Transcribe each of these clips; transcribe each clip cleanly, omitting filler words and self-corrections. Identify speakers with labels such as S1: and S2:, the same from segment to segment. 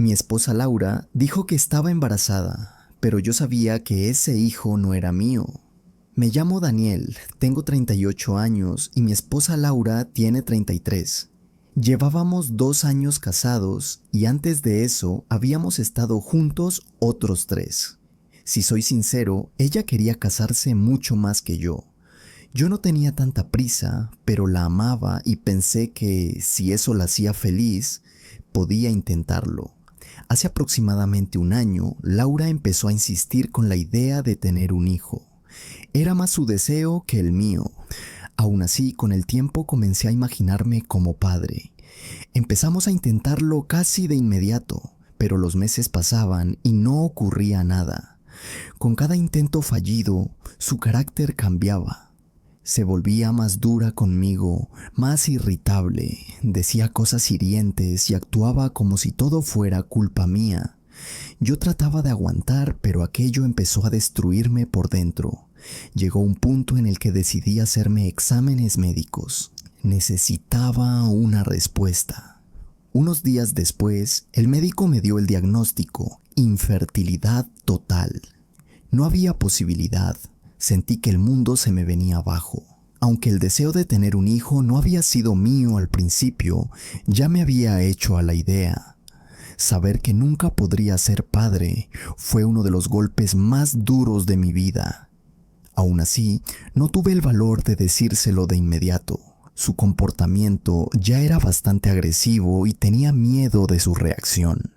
S1: Mi esposa Laura dijo que estaba embarazada, pero yo sabía que ese hijo no era mío. Me llamo Daniel, tengo 38 años y mi esposa Laura tiene 33. Llevábamos 2 años casados y antes de eso habíamos estado juntos otros 3. Si soy sincero, ella quería casarse mucho más que yo. Yo no tenía tanta prisa, pero la amaba y pensé que si eso la hacía feliz, podía intentarlo. Hace aproximadamente un año, Laura empezó a insistir con la idea de tener un hijo. Era más su deseo que el mío. Aún así, con el tiempo comencé a imaginarme como padre. Empezamos a intentarlo casi de inmediato, pero los meses pasaban y no ocurría nada. Con cada intento fallido, su carácter cambiaba. Se volvía más dura conmigo, más irritable, decía cosas hirientes y actuaba como si todo fuera culpa mía. Yo trataba de aguantar, pero aquello empezó a destruirme por dentro. Llegó un punto en el que decidí hacerme exámenes médicos. Necesitaba una respuesta. Unos días después, el médico me dio el diagnóstico: infertilidad total. No había posibilidad. Sentí que el mundo se me venía abajo. Aunque el deseo de tener un hijo no había sido mío al principio, ya me había hecho a la idea. Saber que nunca podría ser padre fue uno de los golpes más duros de mi vida. Aún así, no tuve el valor de decírselo de inmediato. Su comportamiento ya era bastante agresivo y tenía miedo de su reacción.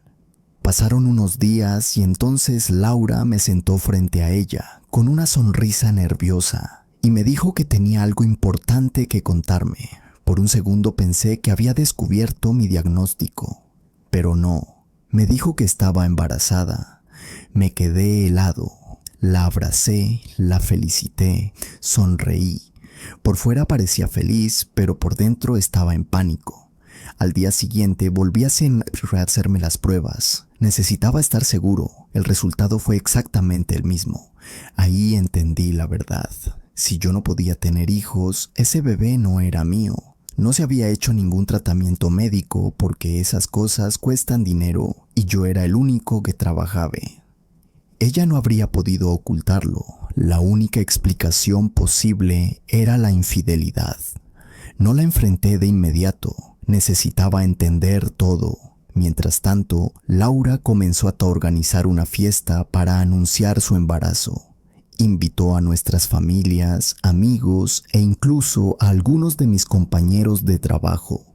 S1: Pasaron unos días y entonces Laura me sentó frente a ella, con una sonrisa nerviosa, y me dijo que tenía algo importante que contarme. Por un segundo pensé que había descubierto mi diagnóstico, pero no. Me dijo que estaba embarazada. Me quedé helado. La abracé, la felicité, sonreí. Por fuera parecía feliz, pero por dentro estaba en pánico. Al día siguiente volví a hacerme las pruebas. Necesitaba estar seguro. El resultado fue exactamente el mismo. Ahí entendí la verdad. Si yo no podía tener hijos, ese bebé no era mío. No se había hecho ningún tratamiento médico porque esas cosas cuestan dinero y yo era el único que trabajaba. Ella no habría podido ocultarlo. La única explicación posible era la infidelidad. No la enfrenté de inmediato. Necesitaba entender todo. Mientras tanto, Laura comenzó a organizar una fiesta para anunciar su embarazo. Invitó a nuestras familias, amigos e incluso a algunos de mis compañeros de trabajo.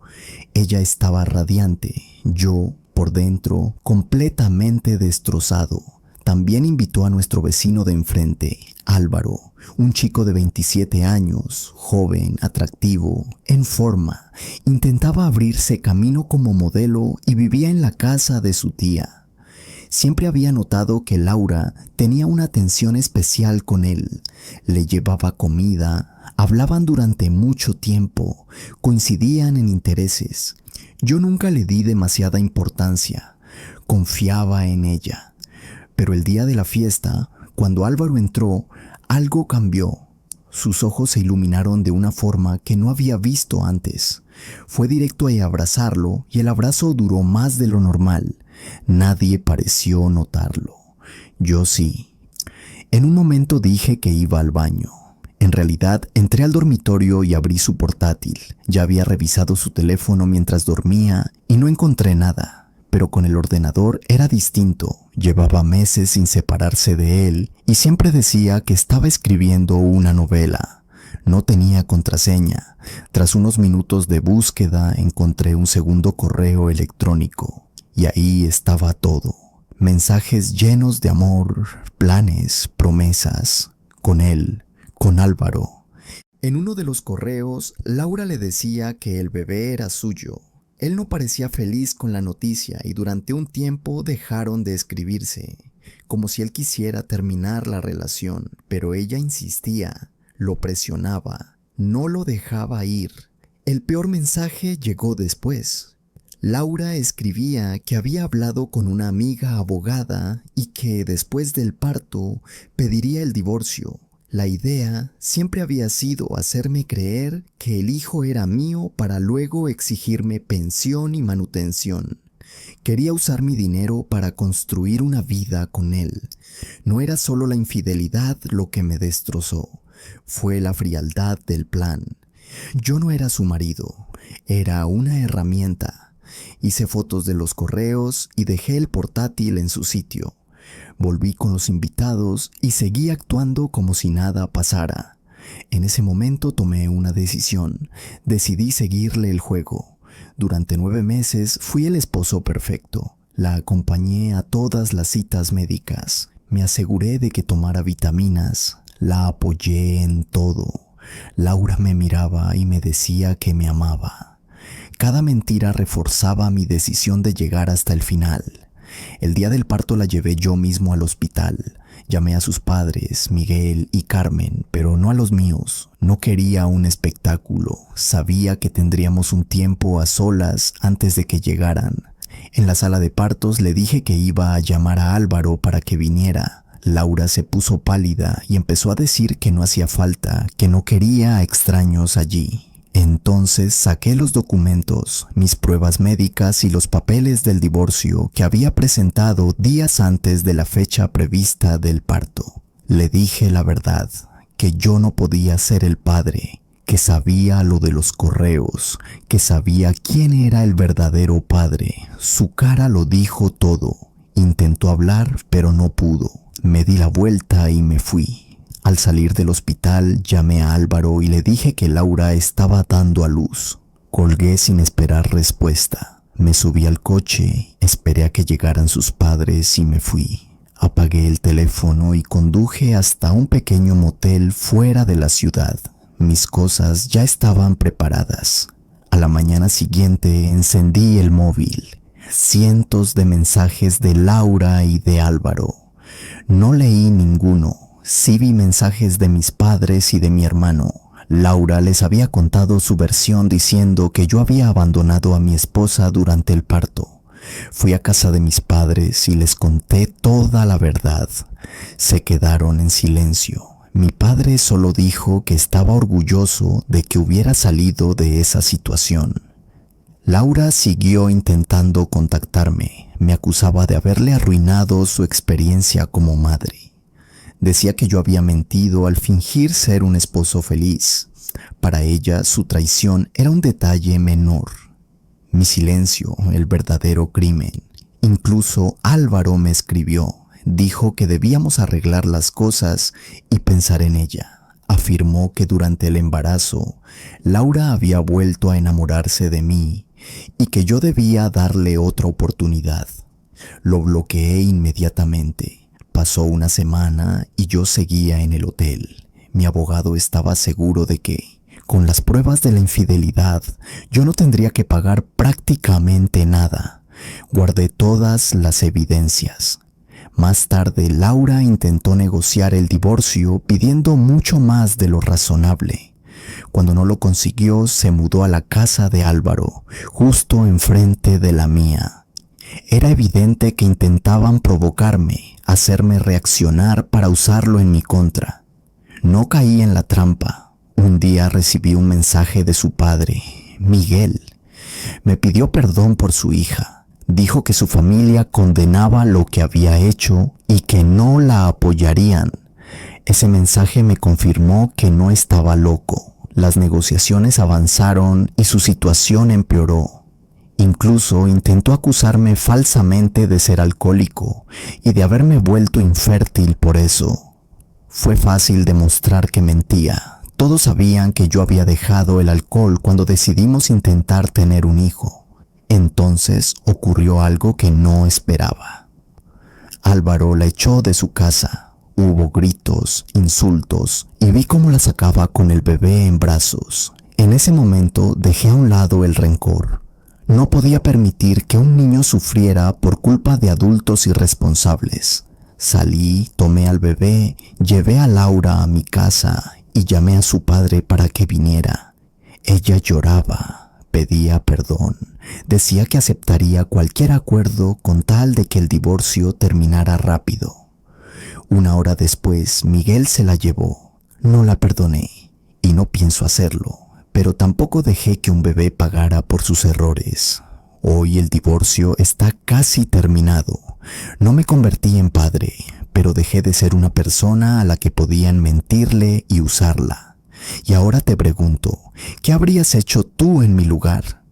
S1: Ella estaba radiante, yo, por dentro, completamente destrozado. También invitó a nuestro vecino de enfrente, Álvaro, un chico de 27 años, joven, atractivo, en forma. Intentaba abrirse camino como modelo y vivía en la casa de su tía. Siempre había notado que Laura tenía una atención especial con él. Le llevaba comida, hablaban durante mucho tiempo, coincidían en intereses. Yo nunca le di demasiada importancia, confiaba en ella. Pero el día de la fiesta, cuando Álvaro entró, algo cambió. Sus ojos se iluminaron de una forma que no había visto antes. Fue directo a abrazarlo y el abrazo duró más de lo normal. Nadie pareció notarlo. Yo sí. En un momento dije que iba al baño. En realidad, entré al dormitorio y abrí su portátil. Ya había revisado su teléfono mientras dormía y no encontré nada. Pero con el ordenador era distinto. Llevaba meses sin separarse de él y siempre decía que estaba escribiendo una novela. No tenía contraseña. Tras unos minutos de búsqueda encontré un segundo correo electrónico y ahí estaba todo. Mensajes llenos de amor, planes, promesas. Con él, con Álvaro. En uno de los correos, Laura le decía que el bebé era suyo. Él no parecía feliz con la noticia y durante un tiempo dejaron de escribirse, como si él quisiera terminar la relación, pero ella insistía, lo presionaba, no lo dejaba ir. El peor mensaje llegó después. Laura escribía que había hablado con una amiga abogada y que después del parto pediría el divorcio. La idea siempre había sido hacerme creer que el hijo era mío para luego exigirme pensión y manutención, Quería usar mi dinero para construir una vida con él. No era solo la infidelidad lo que me destrozó, fue la frialdad del plan. Yo no era su marido, era una herramienta. Hice fotos de los correos y dejé el portátil en su sitio. Volví con los invitados y seguí actuando como si nada pasara. En ese momento tomé una decisión. Decidí seguirle el juego. Durante 9 meses fui el esposo perfecto. La acompañé a todas las citas médicas. Me aseguré de que tomara vitaminas. La apoyé en todo. Laura me miraba y me decía que me amaba. Cada mentira reforzaba mi decisión de llegar hasta el final. El día del parto la llevé yo mismo al hospital. Llamé a sus padres, Miguel y Carmen, pero no a los míos. No quería un espectáculo. Sabía que tendríamos un tiempo a solas antes de que llegaran. En la sala de partos le dije que iba a llamar a Álvaro para que viniera. Laura se puso pálida y empezó a decir que no hacía falta, que no quería a extraños allí. Entonces saqué los documentos, mis pruebas médicas y los papeles del divorcio que había presentado días antes de la fecha prevista del parto. Le dije la verdad, que yo no podía ser el padre, que sabía lo de los correos, que sabía quién era el verdadero padre. Su cara lo dijo todo. Intentó hablar, pero no pudo. Me di la vuelta y me fui. Al salir del hospital llamé a Álvaro y le dije que Laura estaba dando a luz. Colgué sin esperar respuesta. Me subí al coche, esperé a que llegaran sus padres y me fui. Apagué el teléfono y conduje hasta un pequeño motel fuera de la ciudad. Mis cosas ya estaban preparadas. A la mañana siguiente encendí el móvil. Cientos de mensajes de Laura y de Álvaro. No leí ninguno. Sí vi mensajes de mis padres y de mi hermano. Laura les había contado su versión diciendo que yo había abandonado a mi esposa durante el parto. Fui a casa de mis padres y les conté toda la verdad. Se quedaron en silencio. Mi padre solo dijo que estaba orgulloso de que hubiera salido de esa situación. Laura siguió intentando contactarme. Me acusaba de haberle arruinado su experiencia como madre. Decía que yo había mentido al fingir ser un esposo feliz. Para ella, su traición era un detalle menor. Mi silencio, el verdadero crimen. Incluso Álvaro me escribió. Dijo que debíamos arreglar las cosas y pensar en ella. Afirmó que durante el embarazo, Laura había vuelto a enamorarse de mí y que yo debía darle otra oportunidad. Lo bloqueé inmediatamente. Pasó una semana y yo seguía en el hotel. Mi abogado estaba seguro de que, con las pruebas de la infidelidad, yo no tendría que pagar prácticamente nada. Guardé todas las evidencias. Más tarde, Laura intentó negociar el divorcio pidiendo mucho más de lo razonable. Cuando no lo consiguió, se mudó a la casa de Álvaro, justo enfrente de la mía. Era evidente que intentaban provocarme, hacerme reaccionar para usarlo en mi contra. No caí en la trampa. Un día recibí un mensaje de su padre, Miguel. Me pidió perdón por su hija. Dijo que su familia condenaba lo que había hecho y que no la apoyarían. Ese mensaje me confirmó que no estaba loco. Las negociaciones avanzaron y su situación empeoró. Incluso intentó acusarme falsamente de ser alcohólico y de haberme vuelto infértil por eso. Fue fácil demostrar que mentía. Todos sabían que yo había dejado el alcohol cuando decidimos intentar tener un hijo. Entonces ocurrió algo que no esperaba. Álvaro la echó de su casa. Hubo gritos, insultos y vi cómo la sacaba con el bebé en brazos. En ese momento dejé a un lado el rencor. No podía permitir que un niño sufriera por culpa de adultos irresponsables. Salí, tomé al bebé, llevé a Laura a mi casa y llamé a su padre para que viniera. Ella lloraba, pedía perdón, decía que aceptaría cualquier acuerdo con tal de que el divorcio terminara rápido. 1 hora después, Miguel se la llevó. No la perdoné y no pienso hacerlo. Pero tampoco dejé que un bebé pagara por sus errores. Hoy el divorcio está casi terminado. No me convertí en padre, pero dejé de ser una persona a la que podían mentirle y usarla. Y ahora te pregunto, ¿qué habrías hecho tú en mi lugar?